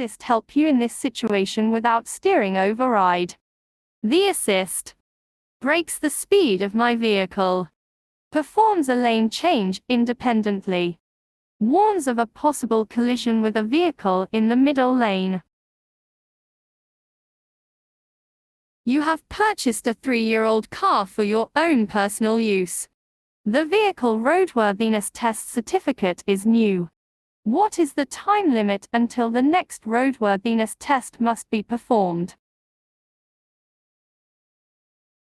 assist help you in this situation without steering override. The assist breaks the speed of my vehicle, performs a lane change independently, warns of a possible collision with a vehicle in the middle lane. You have purchased a 3-year-old car for your own personal use. The vehicle roadworthiness test certificate is new. What is the time limit until the next roadworthiness test must be performed?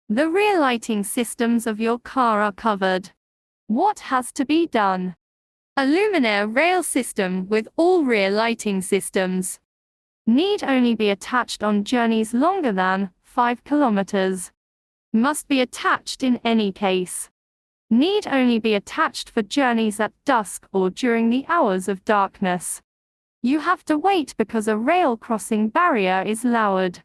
The rear lighting systems of your car are covered. What has to be done? A luminaire rail system with all rear lighting systems need only be attached on journeys longer than 5 kilometers. Must be attached in any case. Need only be attached for journeys at dusk or during the hours of darkness. You have to wait because a rail crossing barrier is lowered.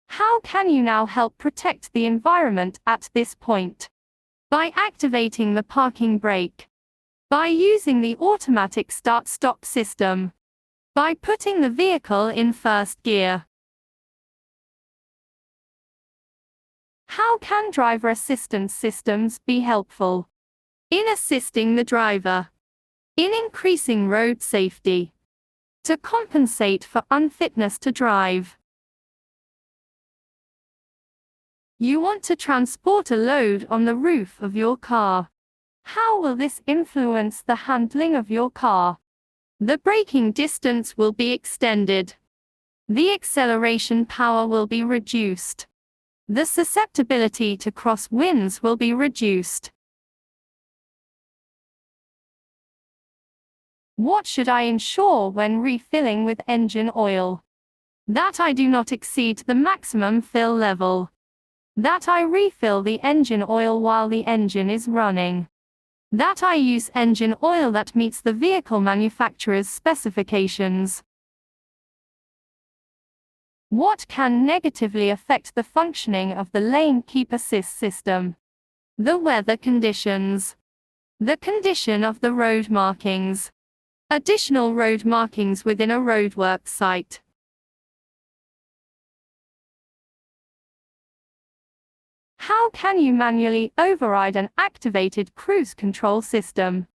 How can you now help protect the environment at this point? By activating the parking brake. By using the automatic start-stop system. By putting the vehicle in first gear. How can driver assistance systems be helpful? In assisting the driver. In increasing road safety. To compensate for unfitness to drive. You want to transport a load on the roof of your car. How will this influence the handling of your car? The braking distance will be extended. The acceleration power will be reduced. The susceptibility to crosswinds will be reduced. What should I ensure when refilling with engine oil? That I do not exceed the maximum fill level. That I refill the engine oil while the engine is running. That I use engine oil that meets the vehicle manufacturer's specifications. What can negatively affect the functioning of the lane keep assist system? The weather conditions. The condition of the road markings. Additional road markings within a roadwork site. How can you manually override an activated cruise control system?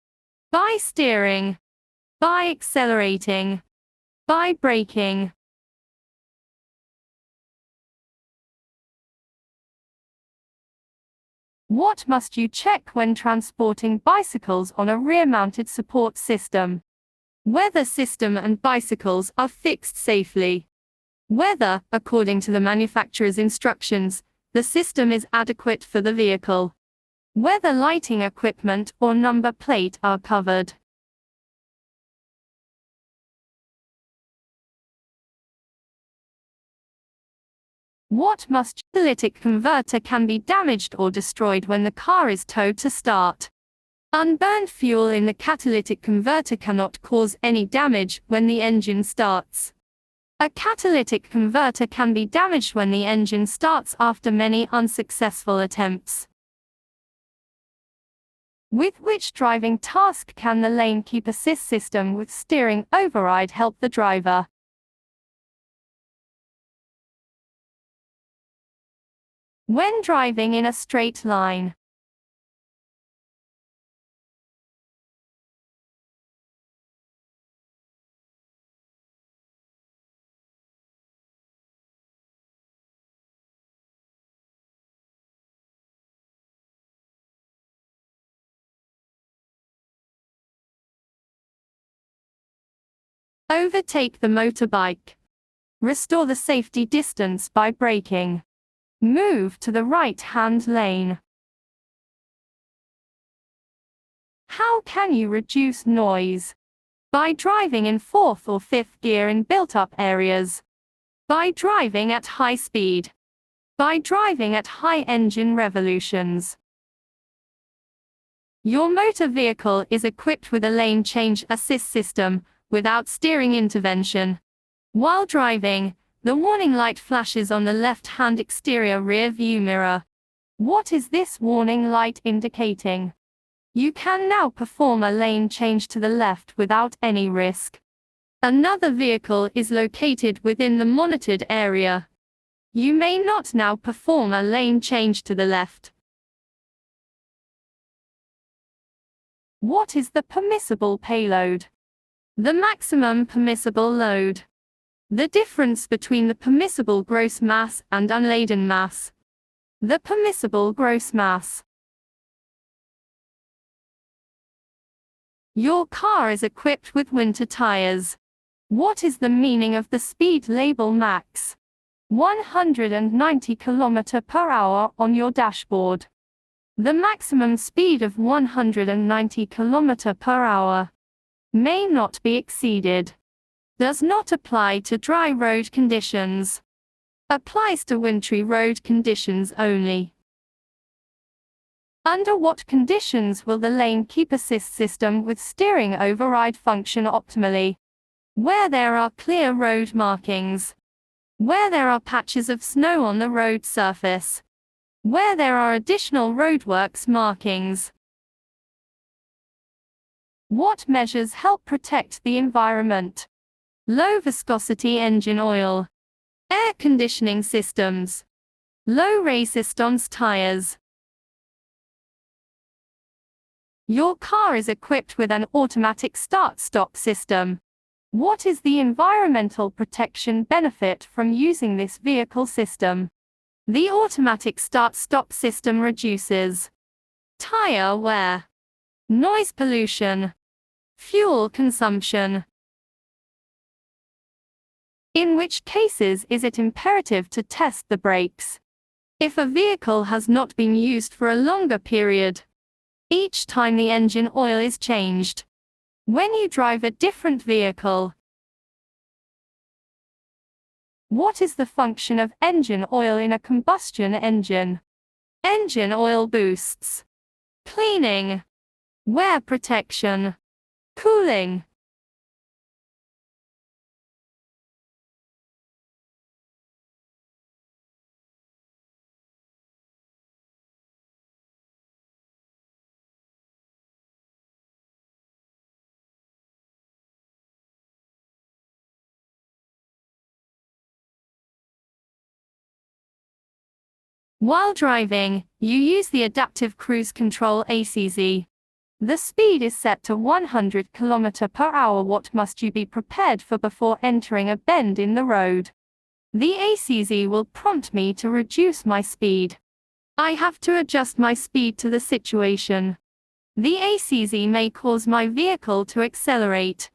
By steering. By accelerating. By braking. What must you check when transporting bicycles on a rear-mounted support system? Whether system and bicycles are fixed safely. Whether, according to the manufacturer's instructions, the system is adequate for the vehicle. Whether lighting equipment or number plate are covered. What catalytic converter can be damaged or destroyed when the car is towed to start? Unburned fuel in the catalytic converter cannot cause any damage when the engine starts. A catalytic converter can be damaged when the engine starts after many unsuccessful attempts. With which driving task can the lane keep assist system with steering override help the driver? When driving in a straight line. Overtake the motorbike. Restore the safety distance by braking. Move to the right-hand lane. How can you reduce noise? By driving in 4th or 5th gear in built-up areas. By driving at high speed. By driving at high engine revolutions. Your motor vehicle is equipped with a lane change assist system, without steering intervention. While driving, the warning light flashes on the left-hand exterior rear view mirror. What is this warning light indicating? You can now perform a lane change to the left without any risk. Another vehicle is located within the monitored area. You may not now perform a lane change to the left. What is the permissible payload? The maximum permissible load. The difference between the permissible gross mass and unladen mass. The permissible gross mass. Your car is equipped with winter tires. What is the meaning of the speed label max? 190 km/h on your dashboard. The maximum speed of 190 km/h may not be exceeded. Does not apply to dry road conditions. Applies to wintry road conditions only. Under what conditions will the lane keep assist system with steering override function optimally? Where there are clear road markings. Where there are patches of snow on the road surface. Where there are additional roadworks markings. What measures help protect the environment? Low viscosity engine oil. Air conditioning systems. Low resistance tires. Your car is equipped with an automatic start-stop system. What is the environmental protection benefit from using this vehicle system? The automatic start-stop system reduces tire wear, noise pollution, fuel consumption. In which cases is it imperative to test the brakes? If a vehicle has not been used for a longer period, each time the engine oil is changed. When you drive a different vehicle. What is the function of engine oil in a combustion engine? Engine oil boosts. Cleaning. Wear protection. Cooling. While driving, you use the Adaptive Cruise Control ACZ. The speed is set to 100 km/h. What must you be prepared for before entering a bend in the road? The ACZ will prompt me to reduce my speed. I have to adjust my speed to the situation. The ACZ may cause my vehicle to accelerate.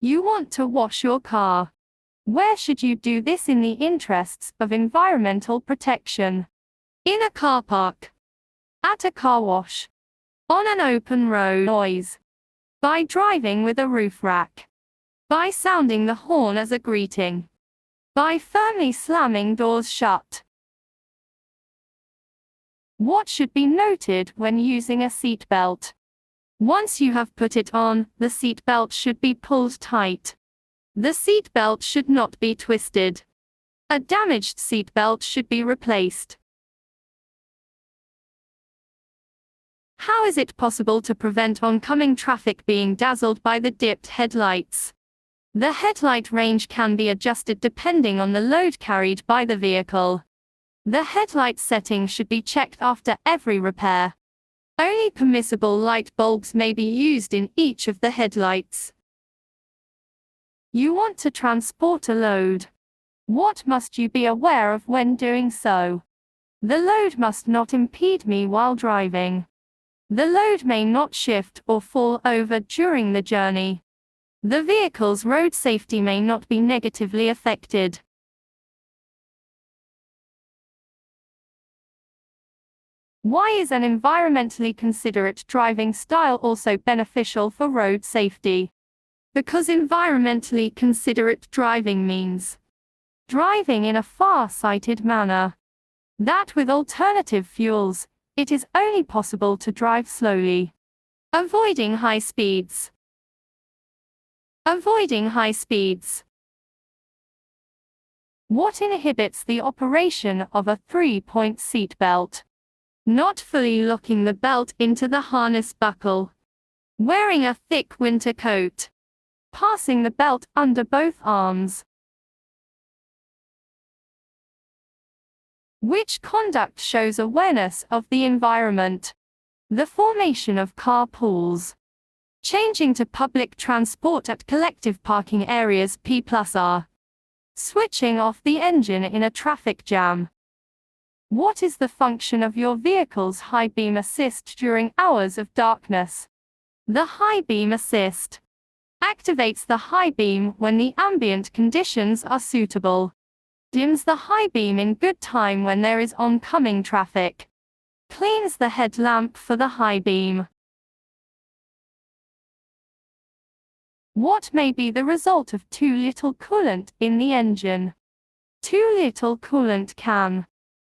You want to wash your car. Where should you do this in the interests of environmental protection? In a car park. At a car wash. On an open road. Noise. By driving with a roof rack. By sounding the horn as a greeting. By firmly slamming doors shut. What should be noted when using a seat belt? Once you have put it on, the seat belt should be pulled tight. The seat belt should not be twisted. A damaged seat belt should be replaced. How is it possible to prevent oncoming traffic being dazzled by the dipped headlights? The headlight range can be adjusted depending on the load carried by the vehicle. The headlight setting should be checked after every repair. Only permissible light bulbs may be used in each of the headlights. You want to transport a load. What must you be aware of when doing so? The load must not impede me while driving. The load may not shift or fall over during the journey. The vehicle's road safety may not be negatively affected. Why is an environmentally considerate driving style also beneficial for road safety? Because environmentally considerate driving means driving in a far-sighted manner. That with alternative fuels, it is only possible to drive slowly. Avoiding high speeds. Avoiding high speeds. What inhibits the operation of a three-point seat belt? Not fully locking the belt into the harness buckle. Wearing a thick winter coat. Passing the belt under both arms. Which conduct shows awareness of the environment? The formation of carpools. Changing to public transport at collective parking areas P+R. Switching off the engine in a traffic jam. What is the function of your vehicle's high beam assist during hours of darkness? The high beam assist activates the high beam when the ambient conditions are suitable. Dims the high beam in good time when there is oncoming traffic. Cleans the headlamp for the high beam. What may be the result of too little coolant in the engine? Too little coolant can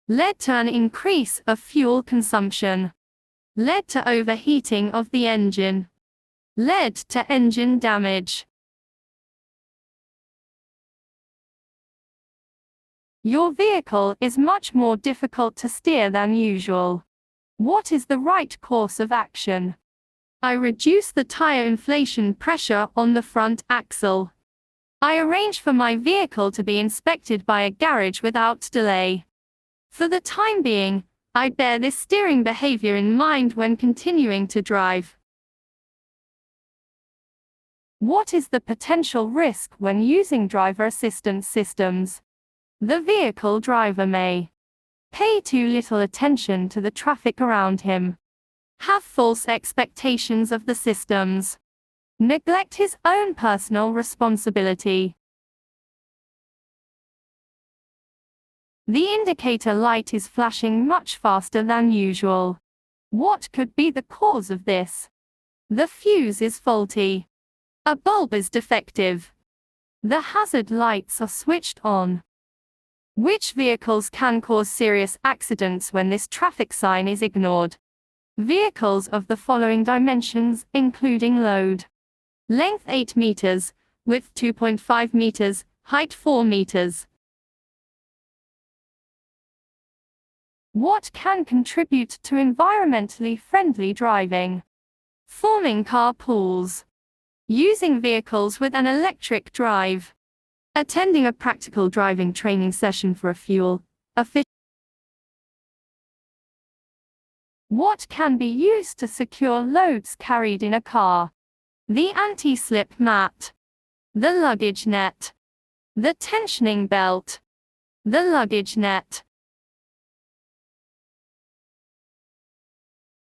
lead to an increase of fuel consumption, led to overheating of the engine, led to engine damage. Your vehicle is much more difficult to steer than usual. What is the right course of action? I reduce the tire inflation pressure on the front axle. I arrange for my vehicle to be inspected by a garage without delay. For the time being, I bear this steering behavior in mind when continuing to drive. What is the potential risk when using driver assistance systems? The vehicle driver may pay too little attention to the traffic around him, have false expectations of the systems, neglect his own personal responsibility. The indicator light is flashing much faster than usual. What could be the cause of this? The fuse is faulty. A bulb is defective. The hazard lights are switched on. Which vehicles can cause serious accidents when this traffic sign is ignored? Vehicles of the following dimensions, including load. Length 8 meters, width 2.5 meters, height 4 meters. What can contribute to environmentally friendly driving? Forming carpools. Using vehicles with an electric drive. Attending a practical driving training session for a fuel efficient. What can be used to secure loads carried in a car? The anti-slip mat. The luggage net. The tensioning belt. The luggage net.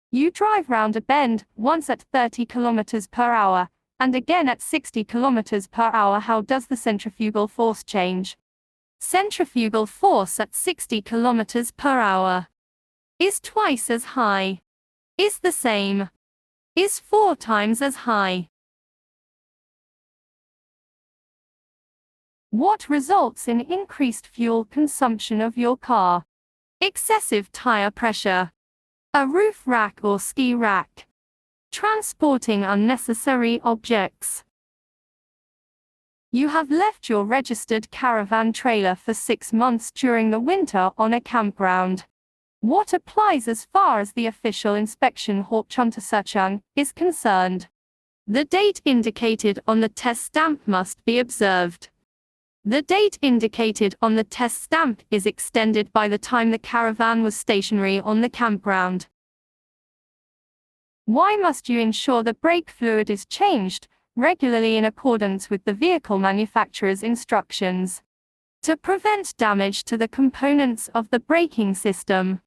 You drive round a bend, once at 30 km per hour, and again at 60 km per hour. How does the centrifugal force change? Centrifugal force at 60 km per hour is twice as high, is the same, is 4 times as high. What results in increased fuel consumption of your car? Excessive tire pressure, a roof rack or ski rack, transporting unnecessary objects. You have left your registered caravan trailer for 6 months during the winter on a campground. What applies as far as the official inspection Hauptuntersuchung is concerned? The date indicated on the test stamp must be observed. The date indicated on the test stamp is extended by the time the caravan was stationary on the campground. Why must you ensure the brake fluid is changed regularly in accordance with the vehicle manufacturer's instructions? To prevent damage to the components of the braking system.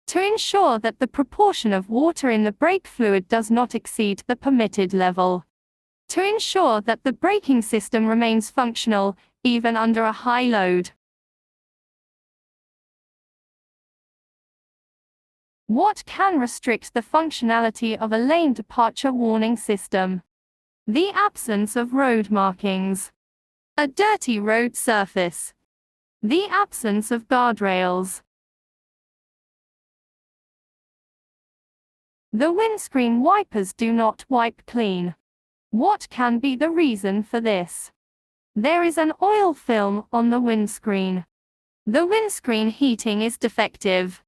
To ensure that the proportion of water in the brake fluid does not exceed the permitted level. To ensure that the braking system remains functional, even under a high load. What can restrict the functionality of a lane departure warning system? The absence of road markings. A dirty road surface. The absence of guardrails. The windscreen wipers do not wipe clean. What can be the reason for this? There is an oil film on the windscreen. The windscreen heating is defective.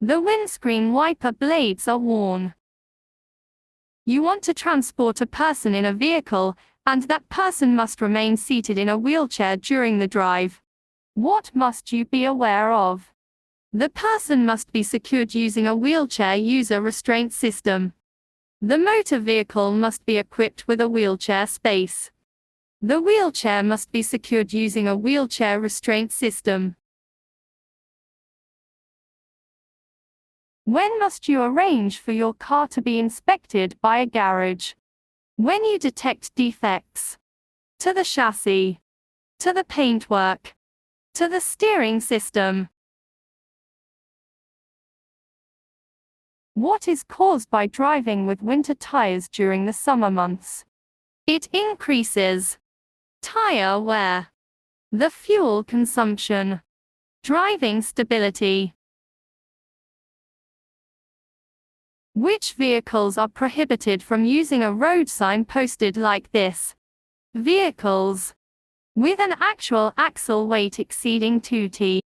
The windscreen wiper blades are worn. You want to transport a person in a vehicle, and that person must remain seated in a wheelchair during the drive. What must you be aware of? The person must be secured using a wheelchair user restraint system. The motor vehicle must be equipped with a wheelchair space. The wheelchair must be secured using a wheelchair restraint system. When must you arrange for your car to be inspected by a garage? When you detect defects to the chassis, to the paintwork, to the steering system. What is caused by driving with winter tires during the summer months? It increases tire wear, the fuel consumption, driving stability. Which vehicles are prohibited from using a road sign posted like this? Vehicles with an actual axle weight exceeding 2 t.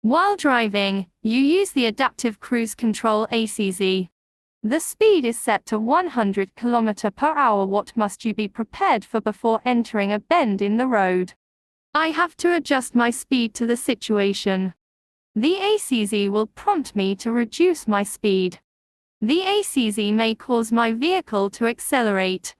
While driving, you use the Adaptive Cruise Control ACZ. The speed is set to 100 km per hour. What must you be prepared for before entering a bend in the road? I have to adjust my speed to the situation. The ACZ will prompt me to reduce my speed. The ACZ may cause my vehicle to accelerate.